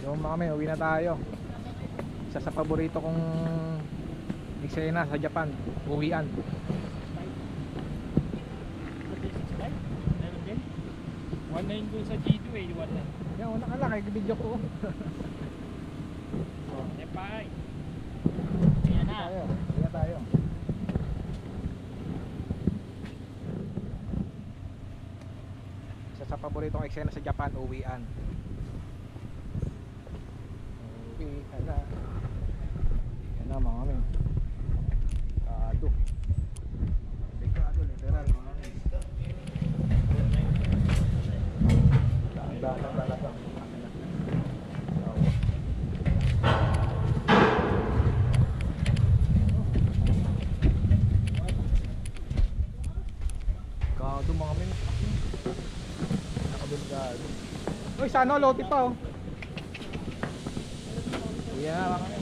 Yung mga kami, uwi na tayo. Isa sa paborito kong eksena sa Japan, uwian. Meron din. 1.9 dun sa G2 eh, 1.9. Yan, una ka lang, video ko. Nepay. Uwi tayo, uwi na tayo. Isa sa paborito kong eksena sa Japan, uwian. Uwi ka na. Yan na mga kami. Delikado. Delikado, literal mga kami. Dahan talaga. Gado mga kami. Nakabilgado. Uy, sana lote pa oh. Yan mga kami.